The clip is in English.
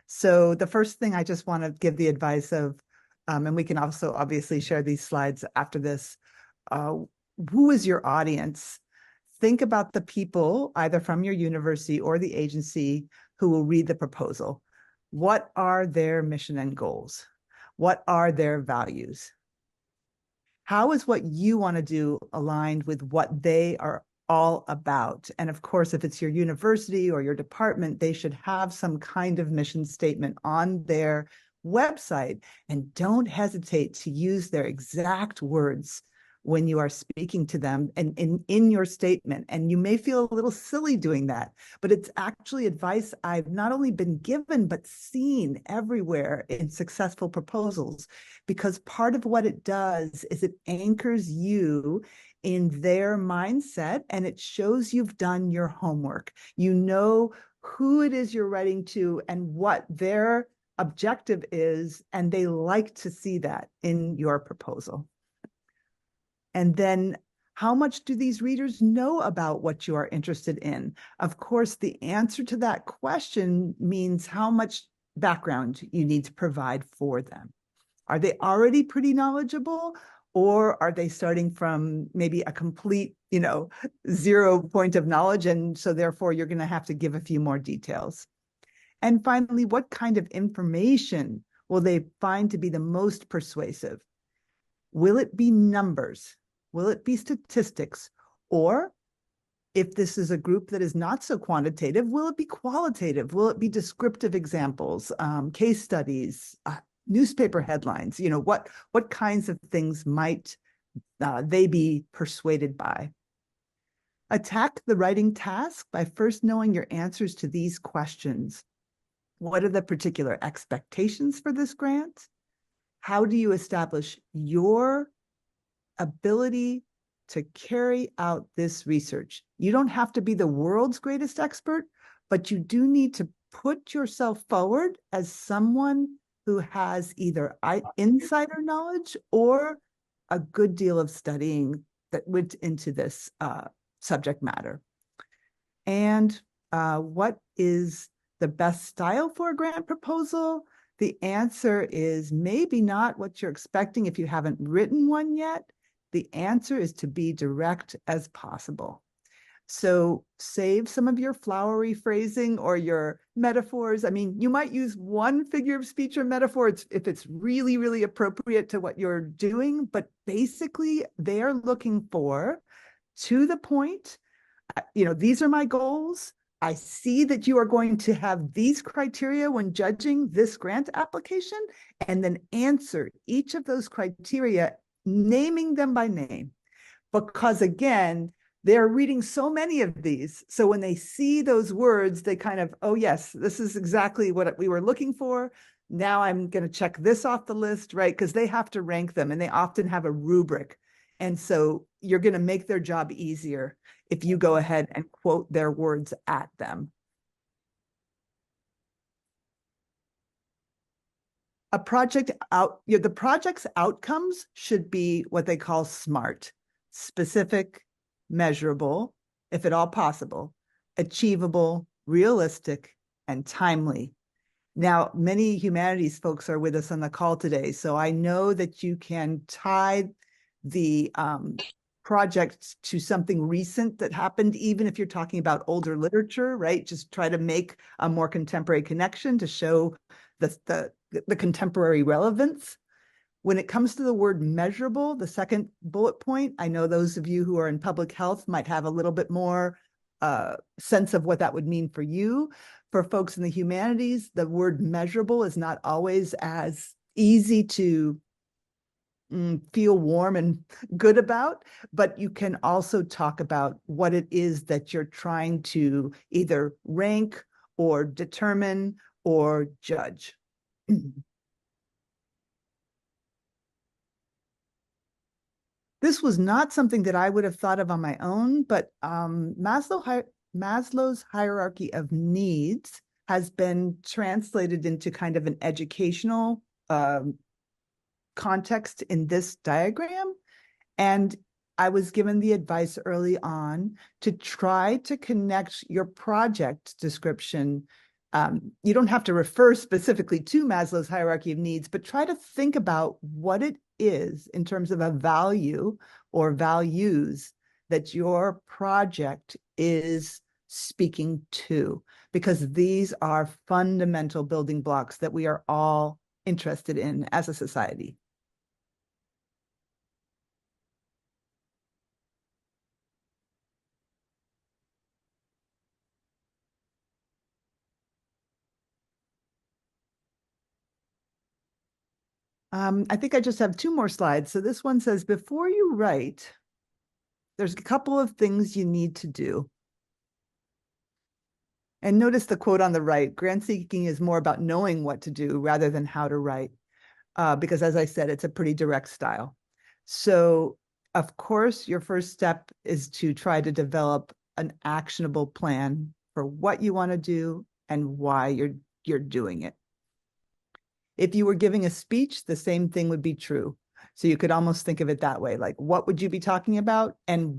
So the first thing I just want to give the advice of, and we can also obviously share these slides after this, uh, who is your audience? Think about the people, either from your university or the agency, who will read the proposal. What are their mission and goals? What are their values? How is what you want to do aligned with what they are all about? And of course, if it's your university or your department, they should have some kind of mission statement on their website. And don't hesitate to use their exact words when you are speaking to them and in your statement. And you may feel a little silly doing that, but it's actually advice I've not only been given, but seen everywhere in successful proposals, because part of what it does is it anchors you in their mindset and it shows you've done your homework. You know who it is you're writing to and what their objective is, and they like to see that in your proposal. And then how much do these readers know about what you are interested in? Of course, the answer to that question means how much background you need to provide for them. Are they already pretty knowledgeable, or are they starting from maybe a complete, 0 point of knowledge? And so therefore you're going to have to give a few more details. And finally, what kind of information will they find to be the most persuasive? Will it be numbers? Will it be statistics? Or if this is a group that is not so quantitative, will it be qualitative? Will it be descriptive examples, case studies, newspaper headlines? What kinds of things might they be persuaded by? Attack the writing task by first knowing your answers to these questions. What are the particular expectations for this grant? How do you establish your ability to carry out this research? You don't have to be the world's greatest expert, but you do need to put yourself forward as someone who has either insider knowledge or a good deal of studying that went into this subject matter. And what is the best style for a grant proposal? The answer is maybe not what you're expecting if you haven't written one yet. The answer is to be direct as possible. So save some of your flowery phrasing or your metaphors. I mean, you might use one figure of speech or metaphor if it's really, really appropriate to what you're doing, but basically they're looking for, to the point, these are my goals. I see that you are going to have these criteria when judging this grant application, and then answer each of those criteria, naming them by name. Because again, they're reading so many of these. So when they see those words, they kind of, oh yes, this is exactly what we were looking for. Now I'm going to check this off the list, right? Because they have to rank them and they often have a rubric. And so you're going to make their job easier if you go ahead and quote their words at them. The project's outcomes should be what they call SMART: specific, measurable, if at all possible, achievable, realistic, and timely. Now, many humanities folks are with us on the call today, so I know that you can tie the project to something recent that happened, even if you're talking about older literature, right? Just try to make a more contemporary connection to show the contemporary relevance. When it comes to the word measurable, the second bullet point, I know those of you who are in public health might have a little bit more sense of what that would mean for you. For folks in the humanities, the word measurable is not always as easy to feel warm and good about, but you can also talk about what it is that you're trying to either rank or determine or judge. This was not something that I would have thought of on my own, but Maslow's hierarchy of needs has been translated into kind of an educational context in this diagram. And I was given the advice early on to try to connect your project description You don't have to refer specifically to Maslow's hierarchy of needs, but try to think about what it is in terms of a value or values that your project is speaking to, because these are fundamental building blocks that we are all interested in as a society. I think I just have two more slides. So this one says, before you write, there's a couple of things you need to do. And notice the quote on the right, grant seeking is more about knowing what to do rather than how to write, because as I said, it's a pretty direct style. So of course, your first step is to try to develop an actionable plan for what you want to do and why you're doing it. If you were giving a speech, the same thing would be true. So you could almost think of it that way, like what would you be talking about and